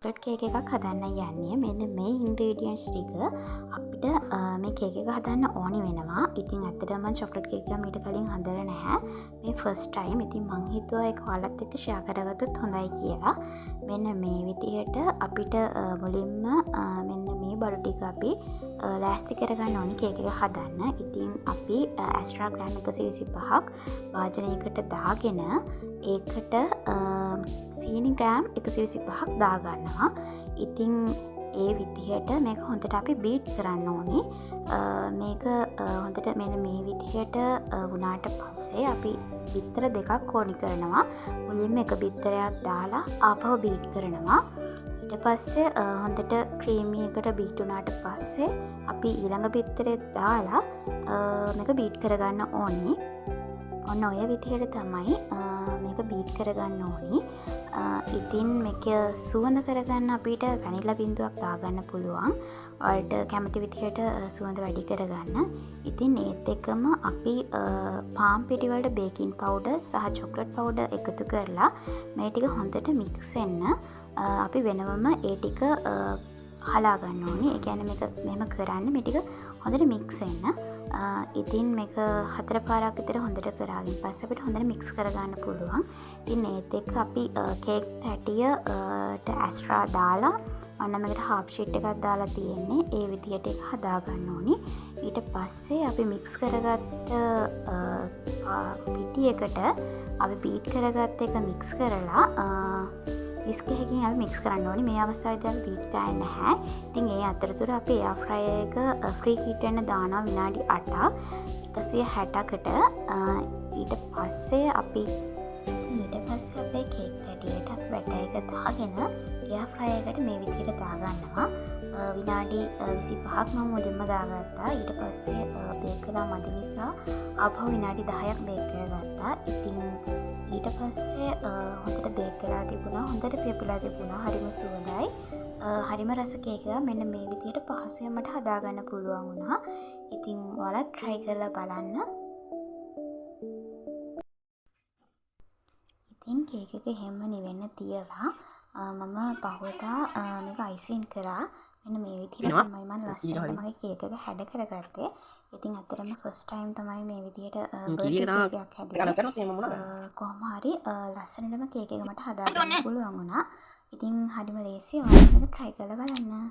Chocolate cake එකක් හදන්න යන්නේ. මෙන්න මේ ඉන්ග්‍රීඩියන්ට්ස් ටික අපිට මේ කේක් එක හදන්න ඕනි වෙනවා. ඉතින් ඇත්තටම මම චොක්ලට් කේක් එක මීට කලින් හදලා නැහැ. මේ ෆස්ට් ටයිම්. ඉතින් මං හිතුවා ඒක ඔයාලත් එක්ක ෂෙයා කරගත්තොත් හොඳයි කියලා. මෙන්න මේ විදිහට අපිට මුලින්ම මෙන්න මේ බඩු ටික අපි ලෑස්ති කරගන්න ඕනි කේක් එක හදන්න. ඉතින් අපි ඇස්ට්‍රා ග්‍රෑම් 125ක් වාජනයකට දාගෙන ඒකට සීනි ග්‍රෑම් 125ක් දාගන්නවා. ඉතින් ඒ විදිහට මේක හොඳට අපි බීට් කරන්න ඕනි. මේක හොඳට මෙන්න මේ විදිහට වුණාට පස්සේ අපි බිත්තර දෙකක් ඕනි කරනවා. මුලින්ම එක බිත්තරයක් දාලා ආපහු බීට් කරනවා. ඊට පස්සේ හොඳට ක්‍රීමි එකට බීට් වුණාට පස්සේ අපි ඊළඟ බිත්තරේ දාලා මේක බීට් කරගන්න ඕනි. ඔන්න ඔය විදිහට තමයි මේක බීට් කරගන්න ඕනි. ඉතින් මේක සුවඳ කරගන්න අපිට වැනිලා බින්දුවක් දාගන්න පුළුවන්. ඔයාලට කැමති විදිහට සුවඳ වැඩි කරගන්න. ඉතින් ඒත් එක්කම අපි පාම් පිටි වලට බේකින් පවුඩර් සහ චොක්ලට් පවුඩර් එකතු කරලා මේ ටික හොඳට මික්ස් වෙන්න අපි වෙනවම ඒ ටික හලා ගන්න ඕනේ. ඒ කියන්නේ මේක මෙහෙම කරන්න මේ ටික හොඳට මික්ස් වෙන්න. ඉතින් මේක 4 පාරක් විතර හොඳට කරාගෙන පස්සේ අපිට හොඳට මික්ස් කරගන්න පුළුවන්. ඉතින් ඒත් එක්ක අපි කේක් පැටියට ඇස්ට්‍රා දාලා අන්න මේකට හාෆ් ෂීට් එකක් දාලා තියෙන්නේ. ඒ විදිහට ඒක හදා ගන්න ඕනි. ඊට පස්සේ අපි මික්ස් කරගත්ත පිටියකට අපි බීට් කරගත්ත එක මික්ස් කරලා විස්ක් එකකින් අපි මික්ස් කරන්න ඕනි. මේ අවස්ථාවේදී අපි බීට් කරන්නේ නැහැ. ඉතින් ඒ අතරතුර අපි එයා ෆ්‍රයර් එක ෆ්‍රී හීට් වෙන්න දානවා විනාඩි 8ක් 160කට. ඊට පස්සේ අපේ කේක් පැටියට බැටර් එක දාගෙන එයා ෆ්‍රයර් එකට මේ විදිහට දාගන්නවා. විනාඩි 25ක් මම මුලින්ම දාගත්තා. ඊට පස්සේ බේක් කළා මදි නිසා ආපහු විනාඩි 10ක් බේක් කරගත්තා. ඉතින් ඊට පස්සේ හොඳට බේක් කරලා තිබුණා. හොඳට පිපිලා තිබුණා. හරිම සුවඳයි. හරිම රස කේක් එක මෙන්න මේ විදිහට පහසුවෙන් මට හදාගන්න පුළුවන් වුණා. ඉතින් ඔයාලා try කරලා බලන්න. ඉතින් කේක් එක හැම නිවෙන්න තියලා මම පහවදා මේක අයිසින් කරා. මෙන්න මේ විදිහට තමයි මම ලස්සනට මගේ කේක් එක හැඩ කරගත්තේ. ඉතින් අතරම ෆස්ට් ටයිම් තමයි මේ විදිහට බර්ත්ඩේ කේක් එකක් හැදුවේ. කොහොම හරි ලස්සනටම කේක් එක මට හදාගන්න පුළුවන් වුණා. ඉතින් හරිම ලේසියි. ඔයාලා මේක try කරලා බලන්න.